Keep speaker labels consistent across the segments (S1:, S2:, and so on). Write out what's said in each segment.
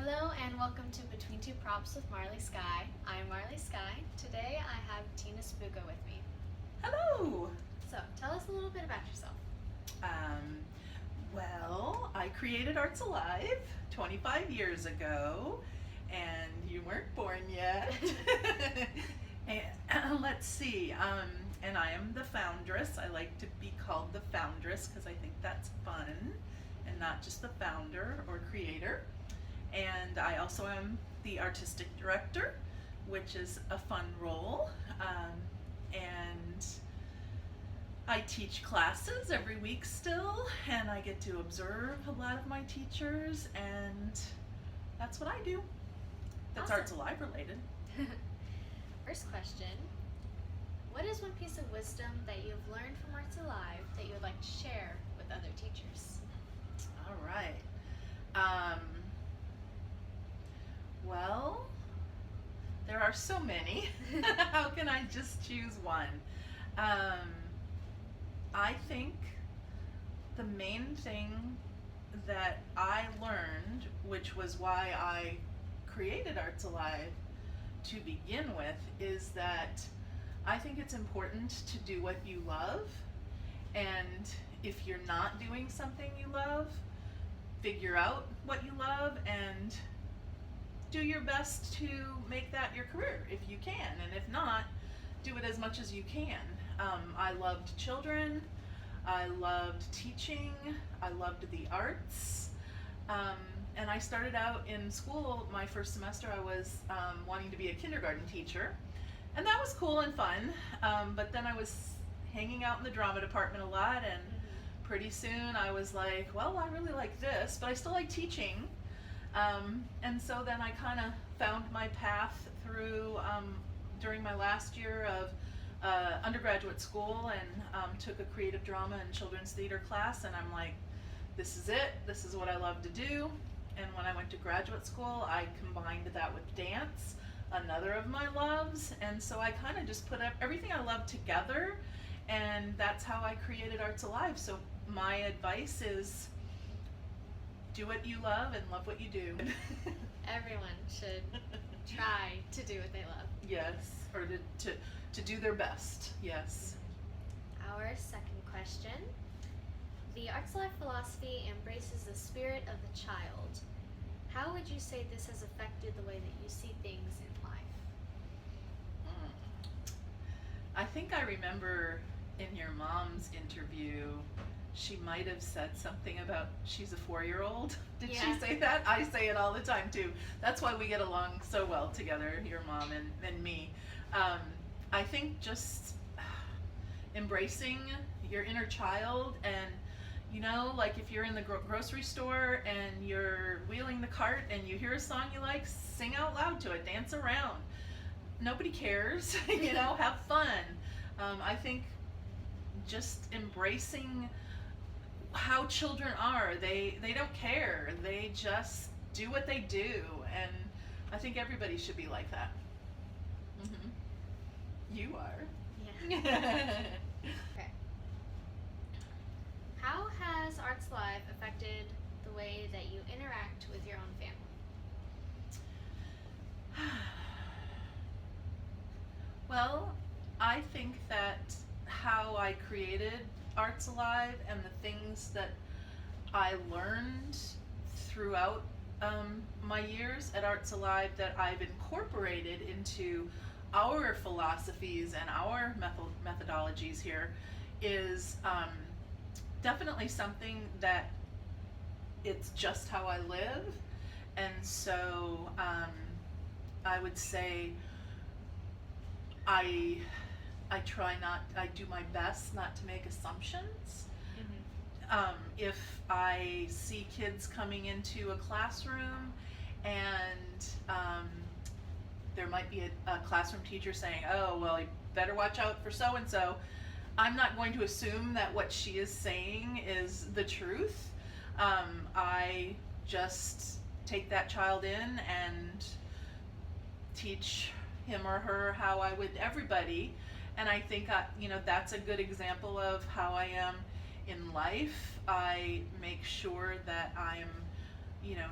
S1: Hello and welcome to Between Two Props with Marley Sky. I'm Marley Sky. Today I have Tina Sabuco with me.
S2: Hello!
S1: So, tell us a little bit about yourself.
S2: Well, I created Arts Alive 25 years ago, and you weren't born yet. And let's see, and I am the Foundress. I like to be called the Foundress because I think that's fun, and not just the founder or creator. And I also am the artistic director, which is a fun role. And I teach classes every week still, and I get to observe a lot of my teachers, and that's what I do. That's
S1: Awesome.
S2: Arts Alive related.
S1: First question, what is one piece of wisdom that you've learned from Arts Alive that you would like to share with other teachers?
S2: All right. Well, there are so many. How can I just choose one? I think the main thing that I learned, which was why I created Arts Alive to begin with, is that I think it's important to do what you love, and if you're not doing something you love, figure out what you love and do your best to make that your career if you can, and if not, do it as much as you can. I loved children, I loved teaching, I loved the arts, and I started out in school. My first semester I was wanting to be a kindergarten teacher, and that was cool and fun, but then I was hanging out in the drama department a lot, and pretty soon I was like, well, I really like this, but I still like teaching. And so then I kind of found my path through during my last year of undergraduate school, and took a creative drama and children's theater class, and I'm like, this is it, this is what I love to do. And when I went to graduate school, I combined that with dance, another of my loves, and so I kind of just put everything I love together, and that's how I created Arts Alive. So my advice is, do what you love and love what you do.
S1: Everyone should try to do what they love.
S2: Yes, or to do their best, yes.
S1: Our second question. The Arts Alive philosophy embraces the spirit of the child. How would you say this has affected the way that you see things in life?
S2: I think I remember in your mom's interview, she might have said something about she's a 4-year-old. Did
S1: Yeah.
S2: she say that? I say it all the time too. That's why we get along so well together, your mom and me. I think just embracing your inner child, and like if you're in the grocery store and you're wheeling the cart and you hear a song you like, sing out loud to it, dance around. Nobody cares, have fun. I think just embracing how children are. They don't care. They just do what they do, and I think everybody should be like that. You are.
S1: Yeah. Okay. How has Arts Alive affected the way that you interact with your own family?
S2: Well, I think that how I created Arts Alive and the things that I learned throughout my years at Arts Alive that I've incorporated into our philosophies and our methodologies here is definitely something that it's just how I live. And so I would say I do my best not to make assumptions. If I see kids coming into a classroom and there might be a classroom teacher saying, oh, well, you better watch out for so-and-so, I'm not going to assume that what she is saying is the truth. I just take that child in and teach him or her how I would everybody. And I think that's a good example of how I am in life. I make sure that I'm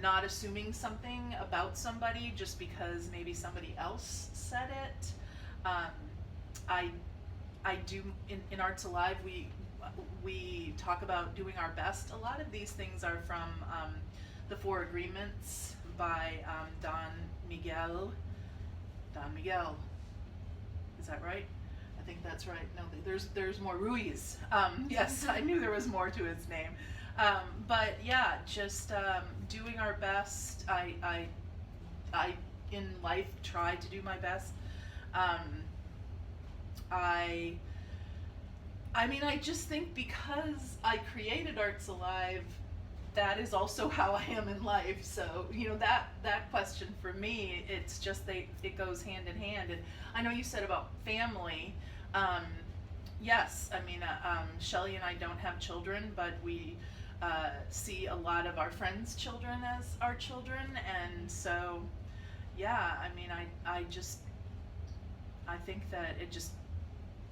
S2: not assuming something about somebody just because maybe somebody else said it. I do in Arts Alive, we talk about doing our best. A lot of these things are from the Four Agreements by Don Miguel. Is that right? I think that's right. No, there's more. Ruiz. Yes, I knew there was more to his name. But yeah, just doing our best. I in life try to do my best. I mean, I just think because I created Arts Alive, that is also how I am in life. So, that question for me, it's just it goes hand in hand. And I know you said about family. Yes, I mean, Shelly and I don't have children, but we see a lot of our friends' children as our children. And so, yeah, I mean, I think that it just,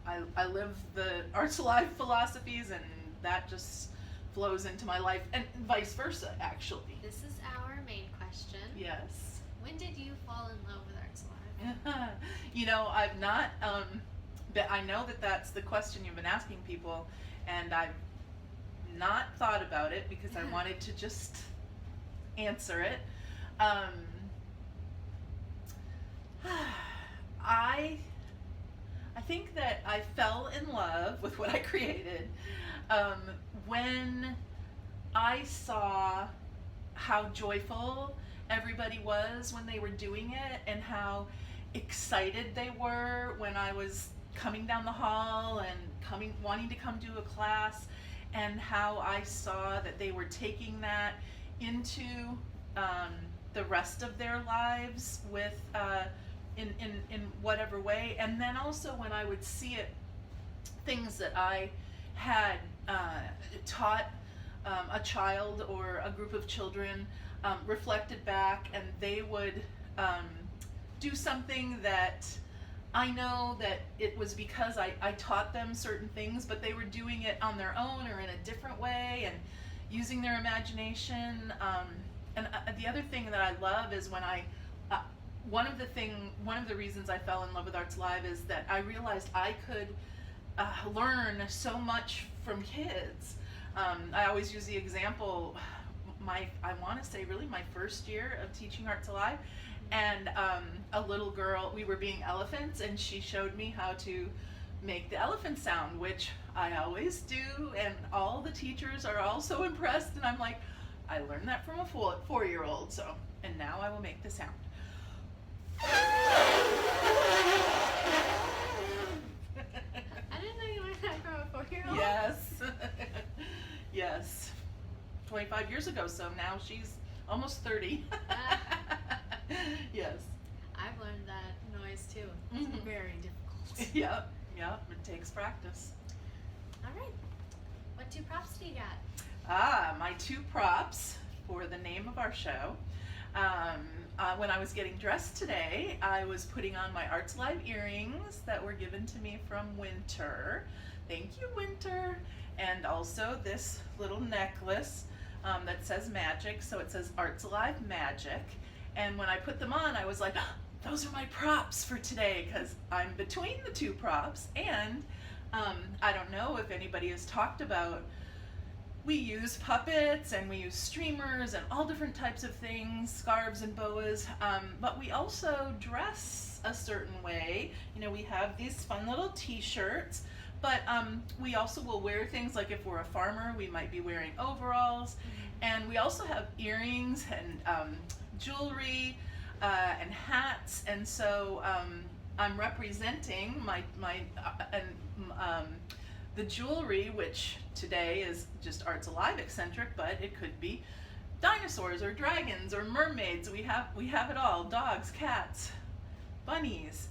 S2: I live the Arts Alive philosophies, and that just flows into my life, and vice versa, actually.
S1: This is our main question.
S2: Yes.
S1: When did you fall in love with Arts Alive?
S2: I've not, but I know that that's the question you've been asking people, and I've not thought about it because I wanted to just answer it. I think that I fell in love with what I created when I saw how joyful everybody was when they were doing it, and how excited they were when I was coming down the hall and wanting to come do a class, and how I saw that they were taking that into the rest of their lives with in whatever way. And then also when I would see it, things that I had taught a child or a group of children reflected back, and they would do something that I know that it was because I taught them certain things, but they were doing it on their own or in a different way and using their imagination. And the other thing that I love is when one of the reasons I fell in love with Arts Live is that I realized I could learn so much from kids. I always use the example, I want to say really my first year of teaching Arts Alive, and a little girl, we were being elephants, and she showed me how to make the elephant sound, which I always do, and all the teachers are all so impressed, and I'm like, I learned that from a 4-year-old, so, and now I will make the sound.
S1: I didn't know you learned that from a 4-year-old.
S2: Yes. Yes. 25 years ago, so now she's almost 30. Yes.
S1: I've learned that noise too. It's very difficult.
S2: Yep, it takes practice.
S1: All right. What 2 props do you got?
S2: My 2 props for the name of our show. When I was getting dressed today, I was putting on my Arts Live earrings that were given to me from Winter. Thank you, Winter. And also this little necklace that says magic. So it says Arts Alive Magic. And when I put them on, I was like, oh, those are my props for today, because I'm between the 2 props. And I don't know if anybody has talked about, we use puppets and we use streamers and all different types of things, scarves and boas, but we also dress a certain way. We have these fun little t-shirts, but we also will wear things like if we're a farmer, we might be wearing overalls, and we also have earrings and jewelry and hats, and so I'm representing the jewelry, which today is just Arts Alive eccentric, but it could be dinosaurs or dragons or mermaids. We have it all: dogs, cats, bunnies,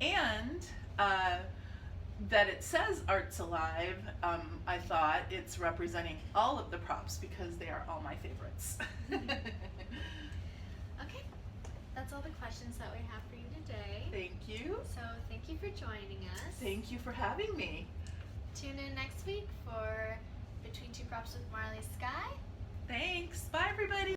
S2: and that it says Arts Alive. I thought it's representing all of the props because they are all my favorites.
S1: Okay, that's all the questions that we have for you today.
S2: Thank you.
S1: So thank you for joining us.
S2: Thank you for having me.
S1: Tune in next week for Between Two Props with Marley Sky.
S2: Thanks. Bye, everybody.